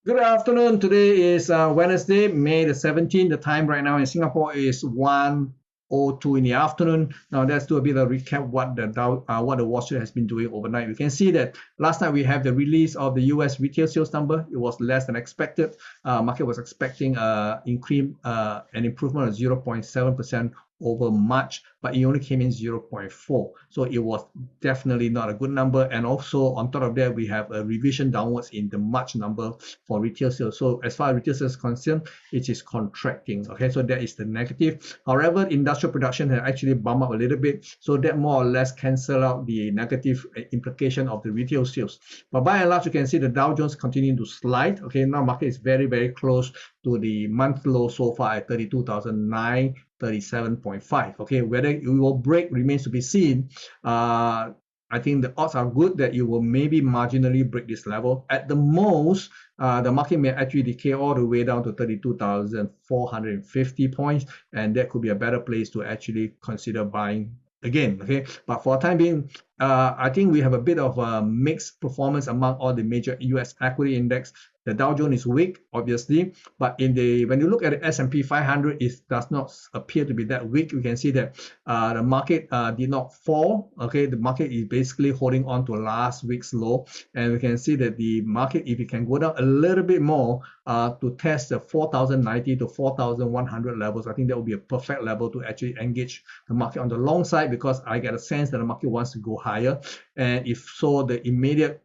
Good afternoon. Today is Wednesday, May the 17th. The time right now in Singapore is 1:02 in the afternoon. Now let's do a bit of recap what the Wall Street has been doing overnight. We can see that last night we have the release of the U.S. retail sales number. It was less than expected. Market was expecting an improvement of 0.7% over March, but it only came in 0.4. So it was definitely not a good number. And also on top of that, we have a revision downwards in the March number for retail sales. So as far as retail sales is concerned, it is contracting. Okay, so that is the negative. However, industrial production has actually bumped up a little bit. So that more or less cancel out the negative implication of the retail sales. But by and large, you can see the Dow Jones continuing to slide. Okay, now market is very, very close to the month low so far at 32,937.5. Okay, whether it will break remains to be seen. I think the odds are good that it will maybe marginally break this level. At the most, the market may actually decay all the way down to 32,450 points, and that could be a better place to actually consider buying again. Okay, but for the time being, I think we have a bit of a mixed performance among all the major US equity index. The Dow Jones is weak, obviously, but when you look at the S&P 500, it does not appear to be that weak. You can see that the market did not fall. Okay, the market is basically holding on to last week's low, and we can see that the market, if it can go down a little bit more to test the 4,090 to 4,100 levels, I think that would be a perfect level to actually engage the market on the long side, because I get a sense that the market wants to go higher. And if so, the immediate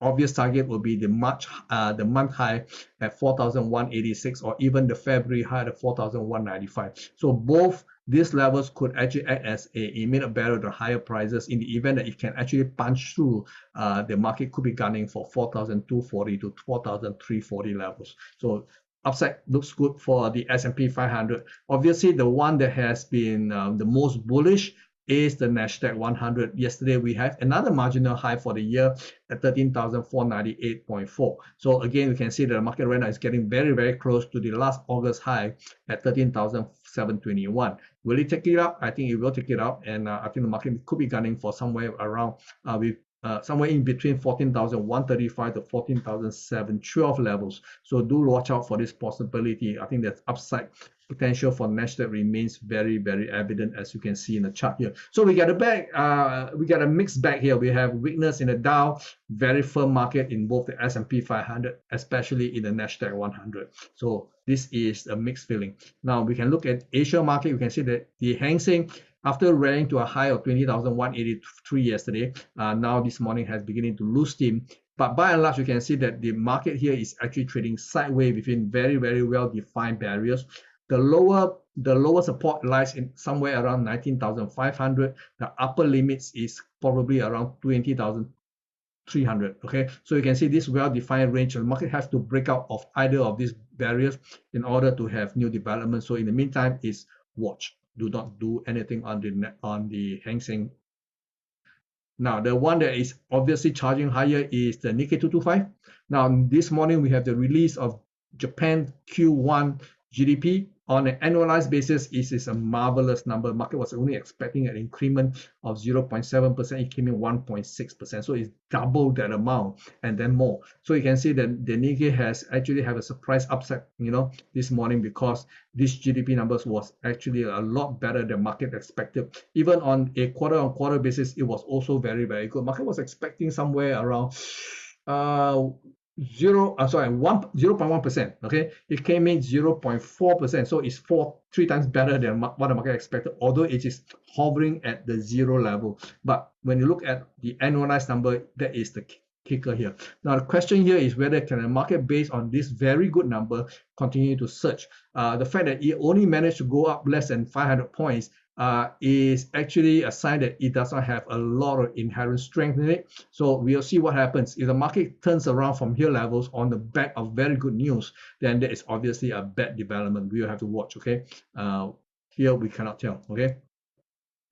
obvious target will be the month high at 4,186, or even the February high at 4,195. So both these levels could actually act as a immediate barrier to higher prices in the event that it can actually punch through. The market could be gunning for 4,240 to 4,340 levels. So upside looks good for the S&P 500. Obviously, the one that has been the most bullish is the Nasdaq 100. Yesterday, we have another marginal high for the year at 13,498.4. So again, we can see that the market right now is getting very, very close to the last August high at 13,721. Will it take it up? I think it will take it up, and I think the market could be gunning for somewhere around somewhere in between 14,135 to 14,712 levels. So do watch out for this possibility. I think that upside potential for Nasdaq remains very, very evident, as you can see in the chart here. So we got a mixed bag here. We have weakness in the Dow, very firm market in both the S&P 500, especially in the Nasdaq 100. So this is a mixed feeling. Now we can look at Asia market. We can see that the Hang Seng, after rallying to a high of 20,183 yesterday, now this morning has beginning to lose steam. But by and large, you can see that the market here is actually trading sideways between very, very well-defined barriers. The lower support lies in somewhere around 19,500. The upper limits is probably around 20,300. Okay, so you can see this well-defined range. The market has to break out of either of these barriers in order to have new development. So in the meantime, is watch. Do not do anything on the Hang Seng. Now, the one that is obviously charging higher is the Nikkei 225. Now, this morning we have the release of Japan Q1 GDP. On an annualized basis, it is a marvelous number. Market was only expecting an increment of 0.7%. It came in 1.6%. So it's double that amount and then more. So you can see that the Nikkei has actually have a surprise upside, this morning, because this GDP numbers was actually a lot better than market expected. Even on a quarter-on-quarter basis, it was also very, very good. Market was expecting somewhere around 0.1%. Okay, it came in 0.4%, so it's 3 times better than what the market expected, although it is hovering at the zero level. But when you look at the annualized number, that is the kicker here. Now the question here is whether can the market, based on this very good number, continue to surge. The fact that it only managed to go up less than 500 points is actually a sign that it does not have a lot of inherent strength in it. So we'll see what happens. If the market turns around from here levels on the back of very good news, then that is obviously a bad development. We will have to watch. Okay, here we cannot tell. Okay,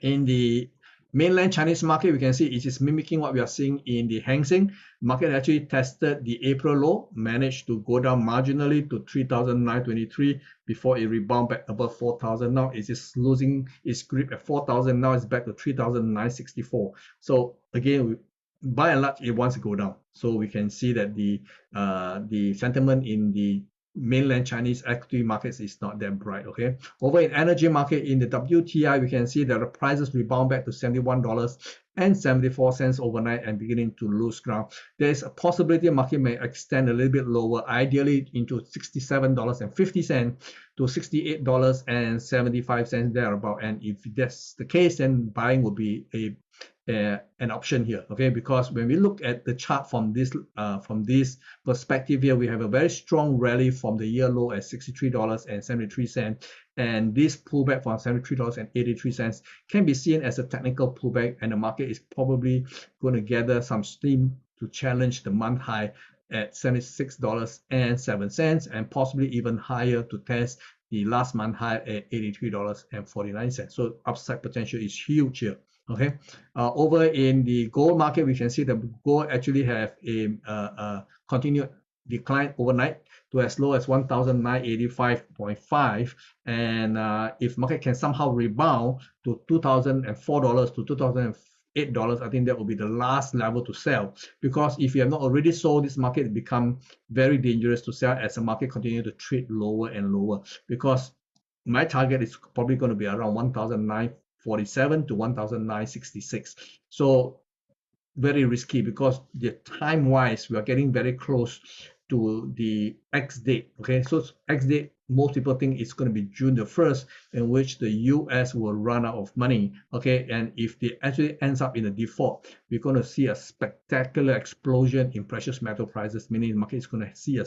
in the mainland Chinese market, we can see it is mimicking what we are seeing in the Hang Seng. Market actually tested the April low, managed to go down marginally to 3,923 before it rebound back above 4,000. Now it is losing its grip at 4,000. Now it's back to 3,964. So again, by and large, it wants to go down. So we can see that the sentiment in the mainland Chinese equity markets is not that bright. Okay, over in energy market, in the WTI, we can see that the prices rebound back to $71.74 overnight and beginning to lose ground. There is a possibility the market may extend a little bit lower, ideally into $67.50 to $68.75 thereabout. And if that's the case, then buying will be an option here. Okay, because when we look at the chart from this perspective here, we have a very strong rally from the year low at $63.73, and this pullback from $73.83 can be seen as a technical pullback, and the market is probably going to gather some steam to challenge the month high at $76.07 and possibly even higher to test the last month high at $83.49. So upside potential is huge here. Okay, over in the gold market, we can see that gold actually have a continued decline overnight to as low as 1,985.5, and if market can somehow rebound to $2,004 to $2,008, I think that will be the last level to sell, because if you have not already sold, this market become very dangerous to sell as the market continue to trade lower and lower, because my target is probably going to be around 1,947 to 1,966. So very risky, because the time wise we are getting very close to the X date. Okay, so X date, most people think it's going to be June the 1st, in which the US will run out of money. Okay, and if it actually ends up in a default, we're going to see a spectacular explosion in precious metal prices, meaning the market is going to see a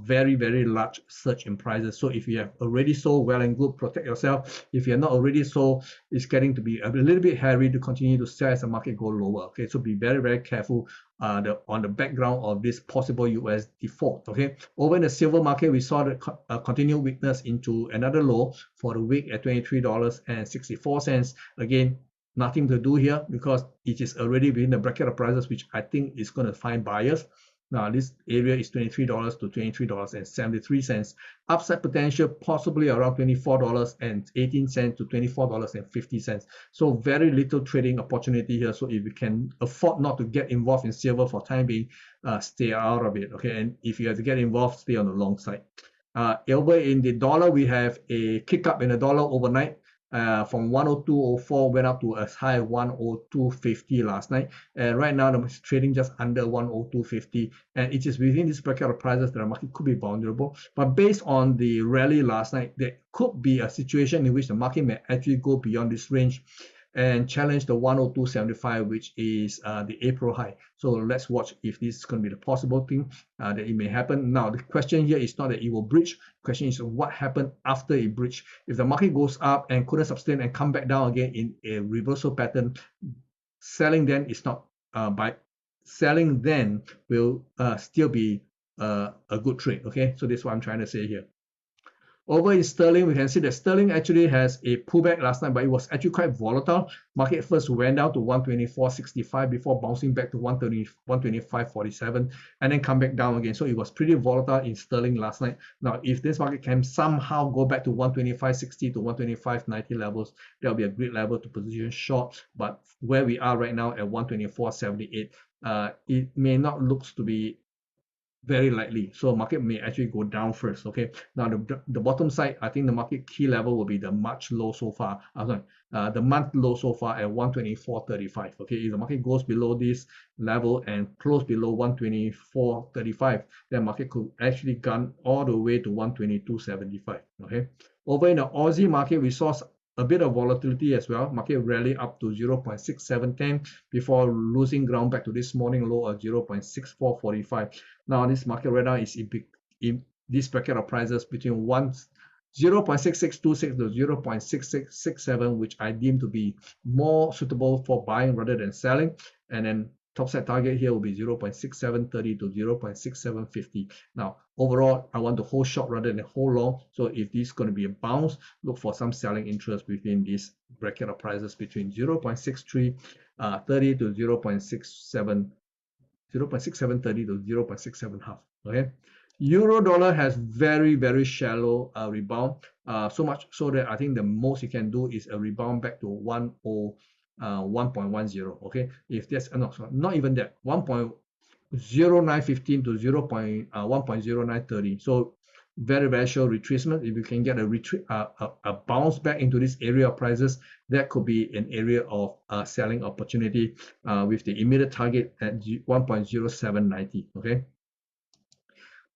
very, very large surge in prices. So if you have already sold, well and good, protect yourself. If you're not already sold, it's getting to be a little bit hairy to continue to sell as the market go lower. Okay, so be very, very careful on the background of this possible US default. Okay, over in the silver market, we saw the continued weakness into another low for the week at $23.64. Again, nothing to do here because it is already within the bracket of prices which I think is going to find buyers. Now this area is $23 to $23.73. Upside potential possibly around $24.18 to $24.50. So very little trading opportunity here. So if you can afford not to get involved in silver for time being, stay out of it. Okay, and if you have to get involved, stay on the long side. Over in the dollar, we have a kick up in the dollar overnight. From 102.04 went up to as high as 102.50 last night, and right now the trading just under 102.50, and it is within this bracket of prices that the market could be vulnerable. But based on the rally last night, there could be a situation in which the market may actually go beyond this range and challenge the 102.75, which is the April high. So let's watch if this is going to be the possible thing that it may happen. Now the question here is not that it will breach. The question is what happened after it breached. If the market goes up and couldn't sustain and come back down again in a reversal pattern, selling then is not selling then will still be a good trade. Okay, so this is what I'm trying to say here. Over in sterling, we can see that sterling actually has a pullback last night, but it was actually quite volatile. Market first went down to 124.65 before bouncing back to 125.47 and then come back down again. So it was pretty volatile in sterling last night. Now, if this market can somehow go back to 125.60 to 125.90 levels, that'll be a great level to position short. But where we are right now at 124.78, it may not look to be very likely, so market may actually go down first. Okay, now the bottom side, I think the market key level will be the March low so far. The month low so far at 124.35. Okay, if the market goes below this level and close below 124.35, then market could actually gun all the way to 122.75. Okay, over in the Aussie market, we saw a bit of volatility as well. Market rally up to 0.6710 before losing ground back to this morning low of 0.6445. Now this market right now is in this bracket of prices between 0.6626 to 0.6667, which I deem to be more suitable for buying rather than selling. And then top set target here will be 0.6730 to 0.6750. Now, overall, I want to hold short rather than hold long. So if this is going to be a bounce, look for some selling interest within this bracket of prices between 0.6330 to 0.6730 to 0.67 half. Okay. Euro dollar has very shallow rebound, so much so that I think the most you can do is a rebound back to 1.10. Okay, if that's no, sorry, not even that, 1.0915 to 1.0930. So very shallow retracement. If you can get a bounce back into this area of prices, that could be an area of selling opportunity with the immediate target at 1.0790. Okay.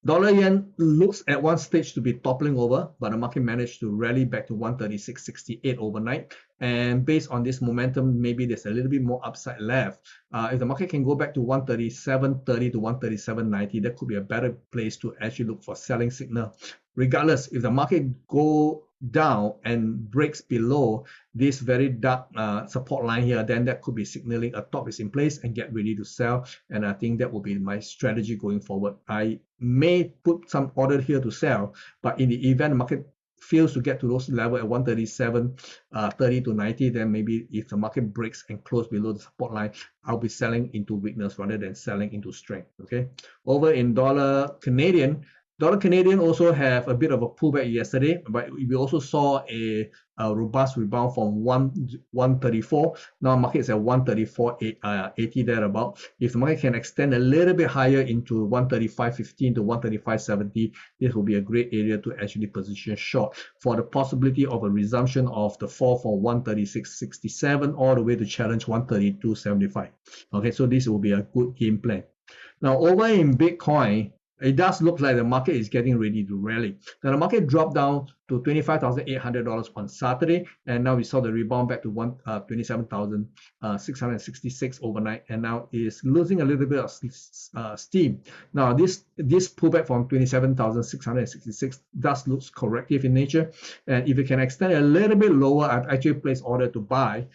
Dollar yen looks at one stage to be toppling over, but the market managed to rally back to 136.68 overnight. And based on this momentum, maybe there's a little bit more upside left. If the market can go back to 137.30 to 137.90, that could be a better place to actually look for selling signal. Regardless, if the market go down and breaks below this very dark support line here, then that could be signaling a top is in place and get ready to sell. And I think that will be my strategy going forward. I may put some order here to sell, but in the event the market fails to get to those level at 137.30 to 90, then maybe if the market breaks and close below the support line, I'll be selling into weakness rather than selling into strength. Okay, over in dollar Canadian also have a bit of a pullback yesterday, but we also saw a robust rebound from 134. Now market is at 134.80 thereabout. If the market can extend a little bit higher into 135.15 to 135.70, this will be a great area to actually position short for the possibility of a resumption of the fall from 136.67 all the way to challenge 132.75. Okay, so this will be a good game plan. Now over in Bitcoin, it does look like the market is getting ready to rally. Now the market dropped down to $25,800 on Saturday, and now we saw the rebound back to 27,666 overnight, and now is losing a little bit of steam. Now this pullback from 27,666 does look corrective in nature, and if it can extend a little bit lower, I've actually placed order to buy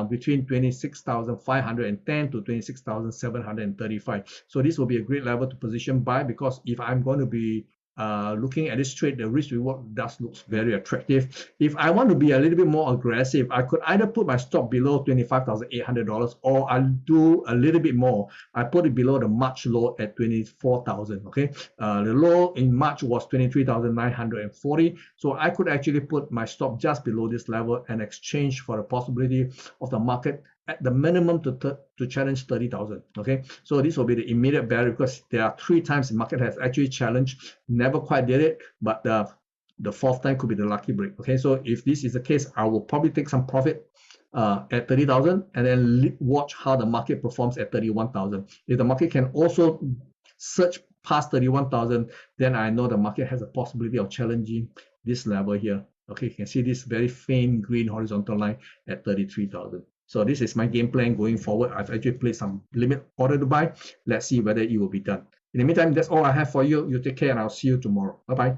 between 26,510 to 26,735. So this will be a great level to position buy, because if I'm going to be looking at this trade, the risk reward does look very attractive. If I want to be a little bit more aggressive, I could either put my stop below $25,800, or I'll do a little bit more. I put it below the March low at 24,000. Okay, the low in March was 23,940. So I could actually put my stop just below this level and exchange for the possibility of the market at the minimum to challenge 30,000. Okay, so this will be the immediate barrier, because there are 3 times the market has actually challenged, never quite did it, but the 4th time could be the lucky break. Okay, so if this is the case, I will probably take some profit at 30,000 and then watch how the market performs at 31,000. If the market can also surge past 31,000, then I know the market has a possibility of challenging this level here. Okay, you can see this very faint green horizontal line at 33,000. So this is my game plan going forward. I've actually placed some limit order to buy. Let's see whether it will be done. In the meantime, that's all I have for you. You take care, and I'll see you tomorrow. Bye-bye.